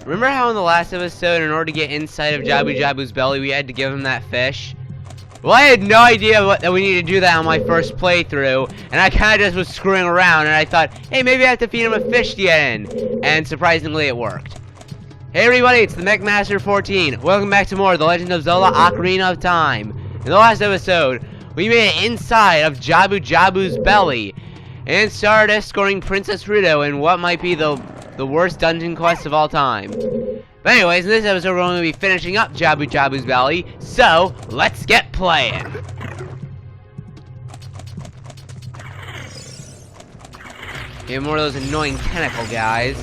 Remember how in the last episode, in order to get inside of Jabu-Jabu's belly, we had to give him that fish? Well, I had no idea that we needed to do that on my first playthrough, and I kind of just was screwing around, and I thought, hey, maybe I have to feed him a fish to get in. And surprisingly, it worked. Hey everybody, it's the Mick Master 14. Welcome back to more of The Legend of Zelda Ocarina of Time. In the last episode, we made it inside of Jabu-Jabu's belly, and started escorting Princess Ruto in what might be the worst dungeon quest of all time. But anyways, in this episode, we're going to be finishing up Jabu-Jabu's belly, so let's get playing. We have more of those annoying tentacle guys.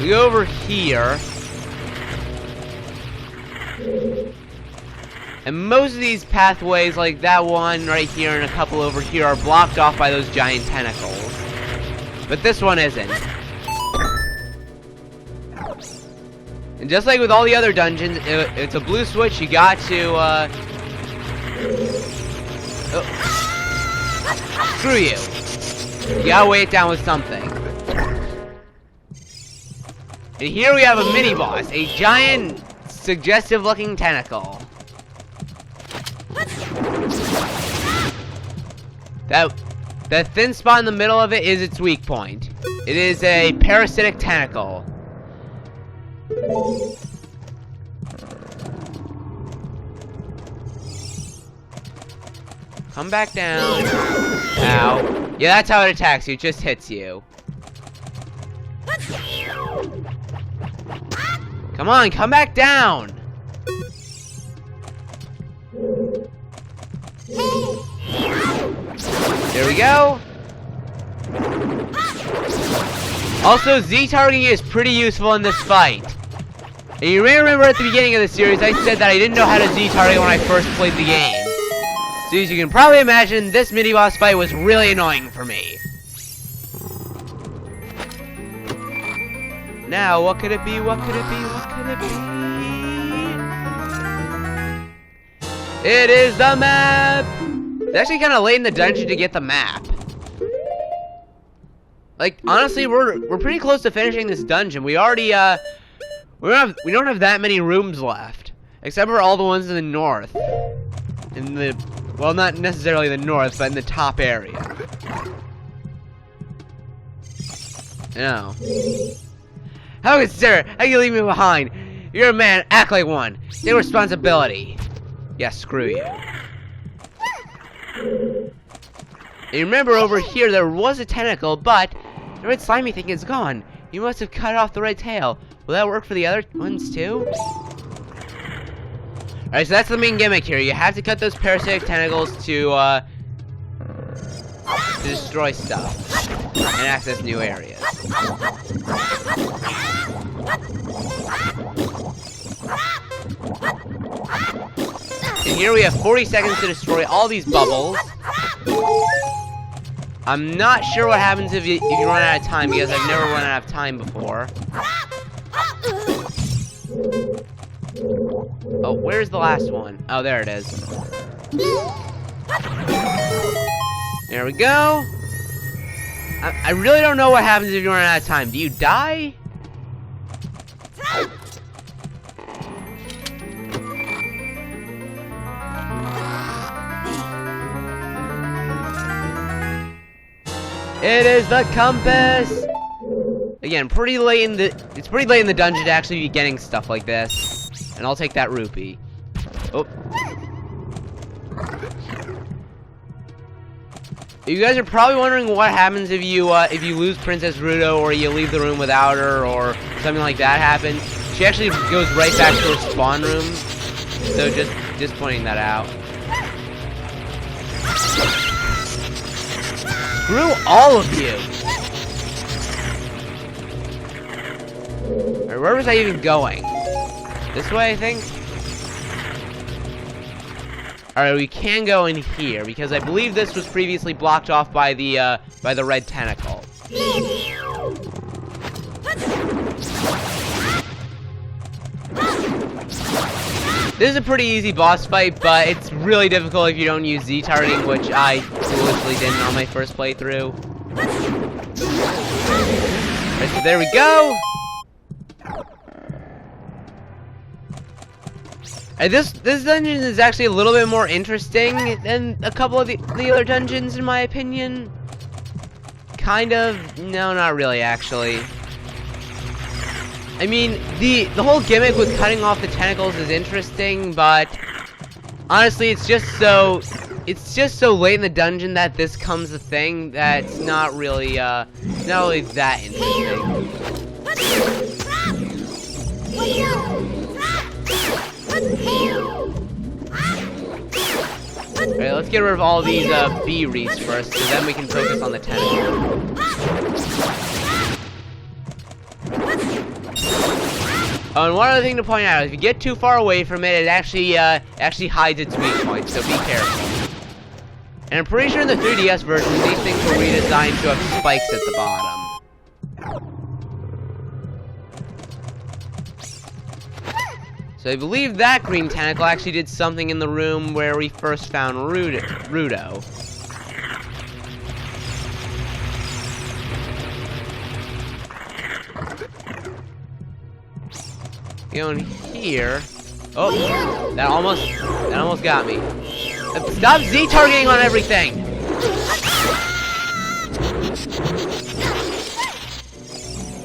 We go over here. And most of these pathways, like that one right here and a couple over here, are blocked off by those giant tentacles. But this one isn't. And just like with all the other dungeons, it's a blue switch. You got to, screw you. You gotta weigh it down with something. And here we have a mini-boss. A giant, suggestive-looking tentacle. That thin spot in the middle of it is its weak point. It is a parasitic tentacle. Come back down. Ow. Yeah, that's how it attacks you. It just hits you. Come on, come back down. There we go. Also, Z-targeting is pretty useful in this fight. And you may remember at the beginning of the series, I said that I didn't know how to Z-target when I first played the game. So as you can probably imagine, this mini-boss fight was really annoying for me. Now, what could it be? What could it be? What could it be? It is the map! It's actually kind of late in the dungeon to get the map. Like, honestly, we're pretty close to finishing this dungeon. We already, we don't have that many rooms left. Except for all the ones in the north. In the, well, not necessarily the north, but in the top area. No. How good, sir? How can you leave me behind? You're a man. Act like one. Take responsibility. Yeah, screw you. And remember, over here there was a tentacle, but the red slimy thing is gone. You must have cut off the red tail. Will that work for the other ones too? Alright, so that's the main gimmick here. You have to cut those parasitic tentacles to destroy stuff and access new areas. And here we have 40 seconds to destroy all these bubbles. I'm not sure what happens if you run out of time, because I've never run out of time before. Oh, where's the last one? Oh, there it is. There we go. I really don't know what happens if you run out of time. Do you die? It is the compass. Again, it's pretty late in the dungeon to actually be getting stuff like this. And I'll take that rupee. Oh. You guys are probably wondering what happens if you lose Princess Ruto, or you leave the room without her, or something like that happens. She actually goes right back to her spawn room. So just pointing that out. Screw all of you! Alright, where was I even going? This way, I think? Alright, we can go in here, because I believe this was previously blocked off by the red tentacle. This is a pretty easy boss fight, but it's really difficult if you don't use Z-targeting, which I foolishly didn't on my first playthrough. So there we go. And this dungeon is actually a little bit more interesting than a couple of the other dungeons, in my opinion. Kind of. No, not really, actually. I mean, the whole gimmick with cutting off the tentacles is interesting, but honestly, it's just so late in the dungeon that this comes a thing that's not really that interesting. Alright, let's get rid of all of these bee wreaths first, so then we can focus on the tentacle. Oh, and one other thing to point out, if you get too far away from it, it actually hides its weak points, so be careful. And I'm pretty sure in the 3DS version, these things were redesigned to have spikes at the bottom. So I believe that green tentacle actually did something in the room where we first found Rudo. Going here. Oh, that almost got me. Stop Z-targeting on everything!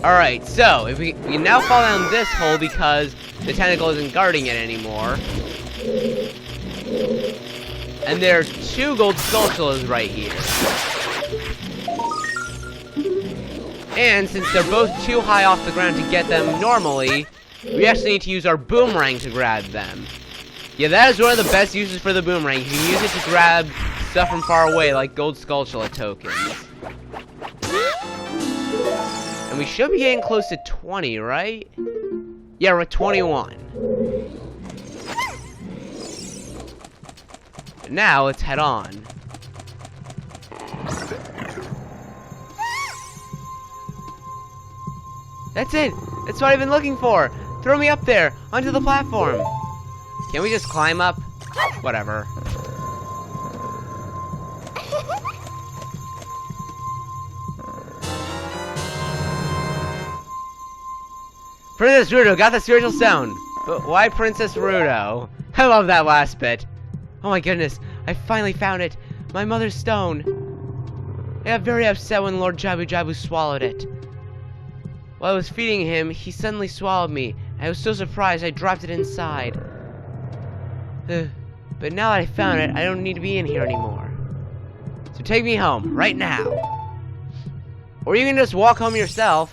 Alright, so if we can now fall down this hole because the tentacle isn't guarding it anymore. And there's 2 gold skulltulas right here. And since they're both too high off the ground to get them normally, we actually need to use our boomerang to grab them. Yeah, that is one of the best uses for the boomerang. You can use it to grab stuff from far away, like gold skulltula tokens. And we should be getting close to 20, right? Yeah, we're at 21. Now, let's head on. That's it! That's what I've been looking for! Throw me up there, onto the platform! Can we just climb up? Whatever. Princess Rudo got the spiritual stone! But why Princess Rudo? I love that last bit. Oh my goodness, I finally found it! My mother's stone! I got very upset when Lord Jabu-Jabu swallowed it. While I was feeding him, he suddenly swallowed me. I was so surprised I dropped it inside. But now that I found it, I don't need to be in here anymore. So take me home, right now. Or you can just walk home yourself.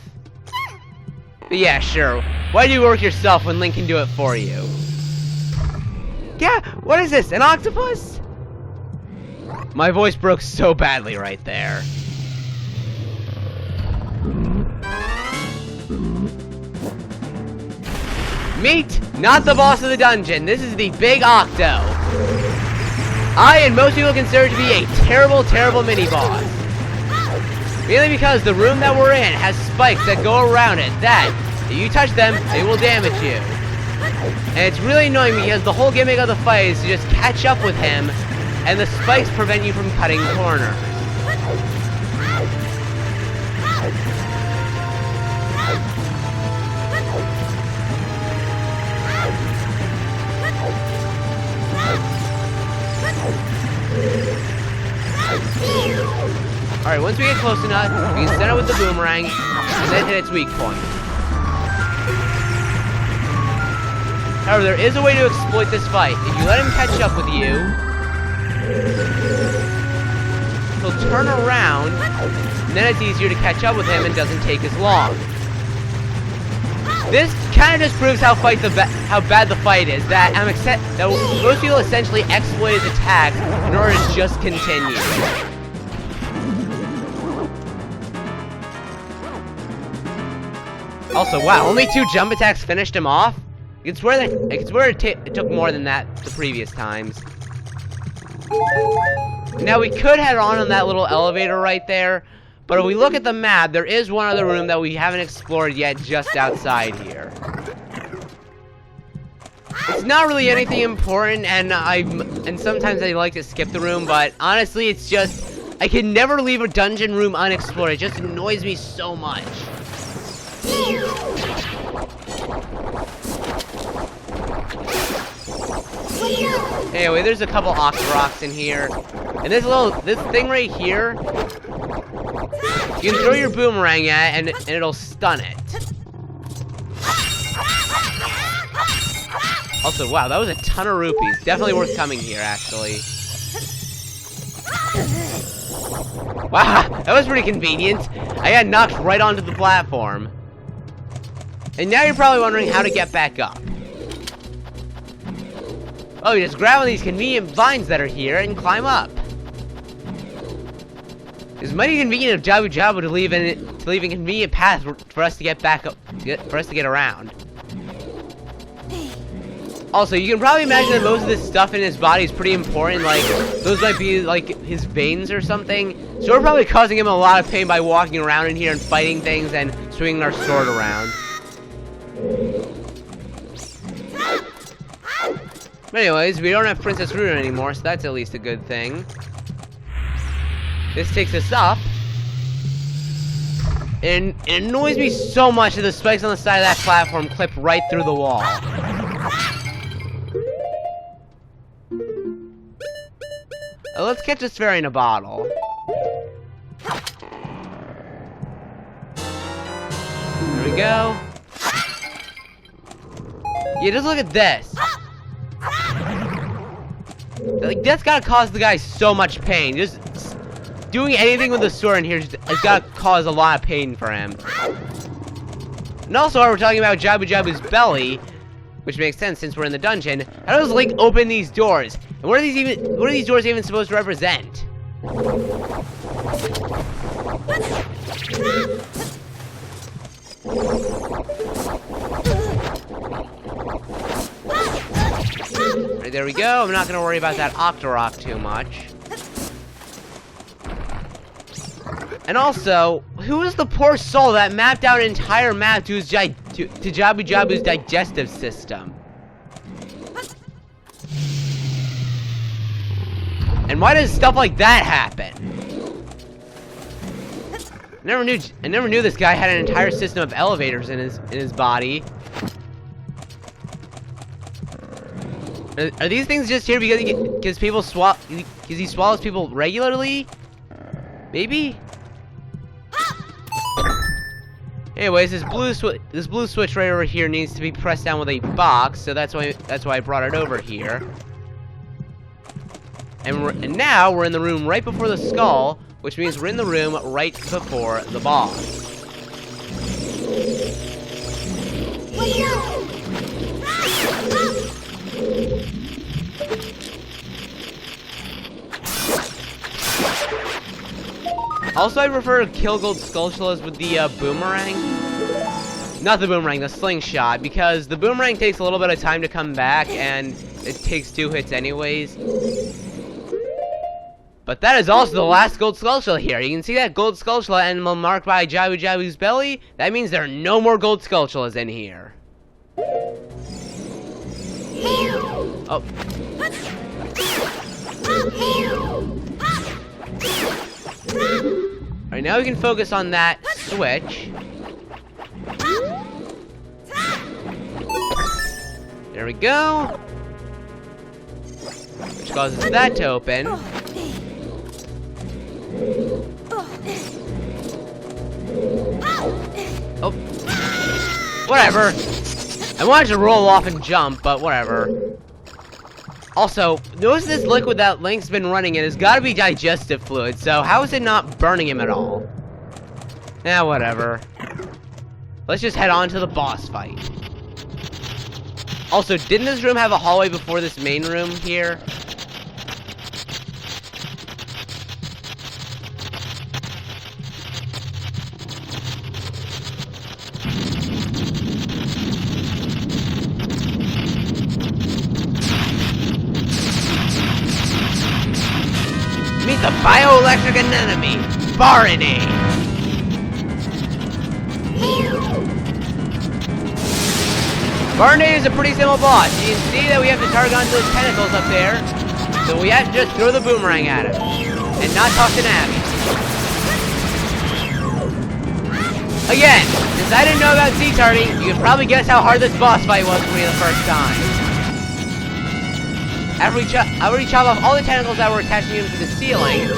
But yeah, sure. Why do you work yourself when Link can do it for you? Yeah, what is this, an octopus? My voice broke so badly right there. Meet, not the boss of the dungeon. This is the Big Octo. I and most people consider it to be a terrible, terrible mini-boss. Mainly because the room that we're in has spikes that go around it that, if you touch them, they will damage you. And it's really annoying because the whole gimmick of the fight is to just catch up with him, and the spikes prevent you from cutting corners. Alright, once we get close enough, we can set it with the boomerang, and then hit its weak point. However, there is a way to exploit this fight. If you let him catch up with you, he'll turn around, and then it's easier to catch up with him and doesn't take as long. This kind of just proves how bad the fight is. That most people essentially exploit his attack in order to just continue. Also, wow, only 2 jump attacks finished him off? I can swear it took more than that the previous times. Now, we could head on that little elevator right there, but if we look at the map, there is one other room that we haven't explored yet just outside here. It's not really anything important, and sometimes I like to skip the room, but honestly, it's just, I can never leave a dungeon room unexplored. It just annoys me so much. Anyway, there's a couple Octoroks in here. And this thing right here, you can throw your boomerang at it and it'll stun it. Also, wow, that was a ton of rupees. Definitely worth coming here, actually. Wow, that was pretty convenient. I got knocked right onto the platform. And now you're probably wondering how to get back up. Oh, you just grab one of these convenient vines that are here and climb up. It's mighty convenient of Jabu-Jabu to leave a convenient path for us to get back up, for us to get around. Also, you can probably imagine that most of this stuff in his body is pretty important. Like, those might be like his veins or something. So we're probably causing him a lot of pain by walking around in here and fighting things and swinging our sword around. But anyways, we don't have Princess Runa anymore, so that's at least a good thing. This takes us up. And it annoys me so much that the spikes on the side of that platform clip right through the wall. Let's catch this fairy in a bottle. There we go. Yeah, just look at this. Like, that's gotta cause the guy so much pain. Just doing anything with the sword in here has gotta cause a lot of pain for him. And also, while we're talking about Jabu-Jabu's belly, which makes sense since we're in the dungeon, how does Link open these doors? And what are these doors even supposed to represent? Right, there we go. I'm not gonna worry about that Octorok too much. And also, who is the poor soul that mapped out an entire map to Jabu-Jabu's digestive system? And why does stuff like that happen? I never knew this guy had an entire system of elevators in his body. Are these things just here because he swallows people regularly? Maybe. Anyways, this blue switch right over here needs to be pressed down with a box, so that's why I brought it over here. And now we're in the room right before the skull, which means we're in the room right before the boss. Also, I prefer to kill gold skulltulas with the boomerang. Not the boomerang, the slingshot, because the boomerang takes a little bit of time to come back, and it takes 2 hits anyways. But that is also the last gold skulltula here. You can see that gold skulltula emblem marked by Jabu-Jabu's belly. That means there are no more gold skulltulas in here. Oh. Alright, now we can focus on that switch. There we go. Which causes that to open. Oh. Whatever. I wanted to roll off and jump, but whatever. Also, notice this liquid that Link's been running in has got to be digestive fluid, so how is it not burning him at all? Eh, whatever. Let's just head on to the boss fight. Also, didn't this room have a hallway before this main room here? Meet the bioelectric anemone, Barinade. Barinade is a pretty simple boss. You can see that we have to target onto those tentacles up there, so we have to just throw the boomerang at him and not talk to Navi. Again. Since I didn't know about Z-turning, you can probably guess how hard this boss fight was for me the first time. After we chop off all the tentacles that were attaching him to the ceiling,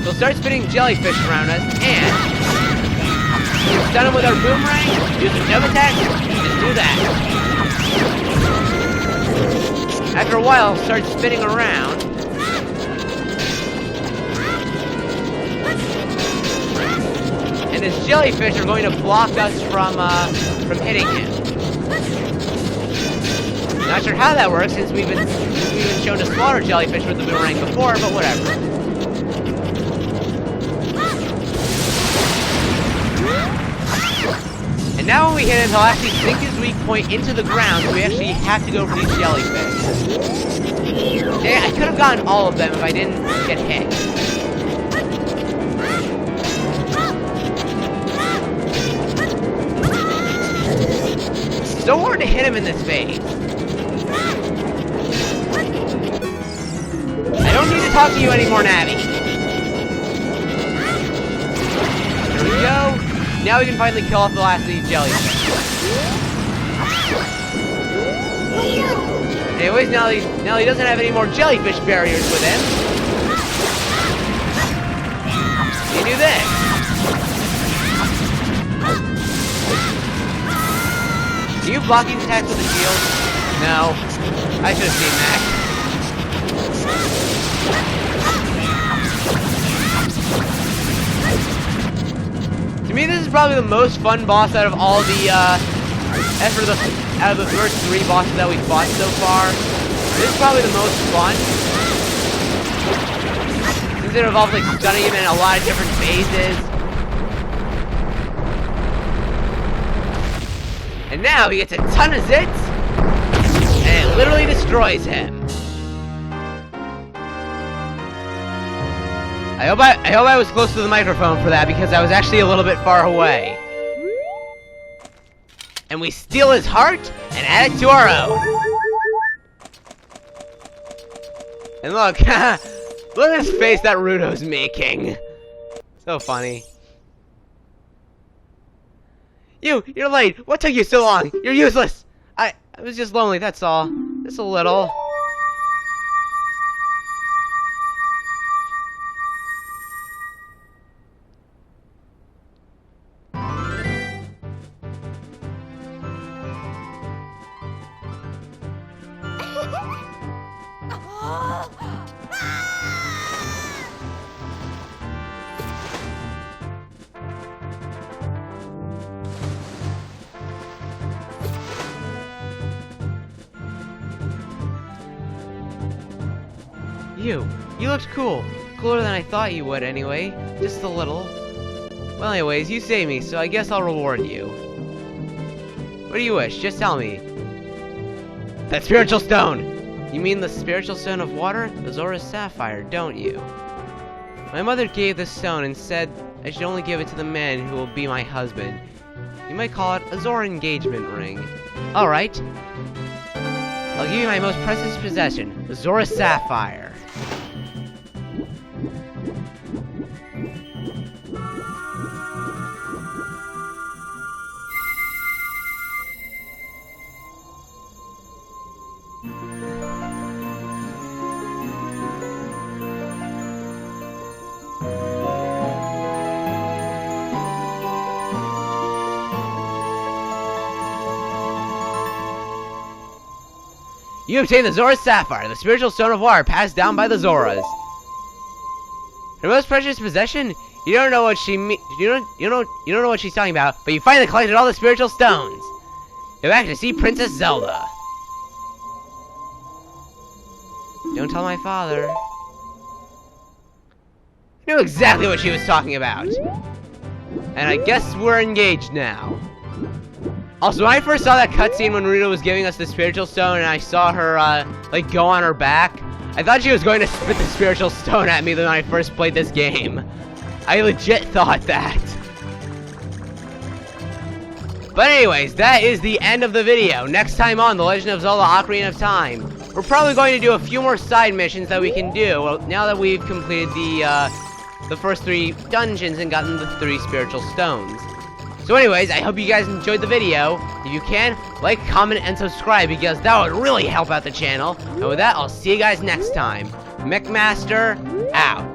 we'll start spinning jellyfish around us, and we'll stun him with our boomerang, use a jump attack, just do that. After a while, he'll start spinning around. And his jellyfish are going to block us from hitting him. Not sure how that works since we've been shown to slaughter jellyfish with the boomerang before, but whatever. And now when we hit him, he'll actually sink his weak point into the ground, so we actually have to go for these jellyfish. Yeah, I could have gotten all of them if I didn't get hit. So hard to hit him in this phase. I don't need to talk to you anymore, Navi. There we go. Now we can finally kill off the last of these jellyfish. Anyways, now he doesn't have any more jellyfish barriers with him. You do this. Do you block these attacks with a shield? No. I should have seen that. To me, this is probably the most fun boss out of all the, out of the first 3 bosses that we've fought so far. This is probably the most fun. Since it involves, like, stunning him in a lot of different phases. And now he gets a ton of zits, and it literally destroys him. I hope I was close to the microphone for that because I was actually a little bit far away. And we steal his heart and add it to our own. And look, look at this face that Rudo's making. So funny. You're late. What took you so long? You're useless. I was just lonely, that's all. Just a little. You looked cool. Cooler than I thought you would, anyway. Just a little. Well, anyways, you saved me, so I guess I'll reward you. What do you wish? Just tell me. That spiritual stone! You mean the spiritual stone of water? The Zora's sapphire, don't you? My mother gave this stone and said I should only give it to the man who will be my husband. You might call it a Zora engagement ring. Alright. I'll give you my most precious possession, the Zora's sapphire. You obtain the Zora's sapphire, the spiritual stone of water passed down by the Zoras. Her most precious possession? You don't know what she you don't know what she's talking about, but you finally collected all the spiritual stones. Go back to see Princess Zelda. Don't tell my father. I knew exactly what she was talking about. And I guess we're engaged now. Also, when I first saw that cutscene when Rita was giving us the spiritual stone and I saw her, like, go on her back, I thought she was going to spit the spiritual stone at me when I first played this game. I legit thought that. But anyways, that is the end of the video. Next time on The Legend of Zelda Ocarina of Time, we're probably going to do a few more side missions that we can do now that we've completed the first 3 dungeons and gotten the 3 spiritual stones. So anyways, I hope you guys enjoyed the video. If you can, like, comment, and subscribe because that would really help out the channel. And with that, I'll see you guys next time. McMaster, out.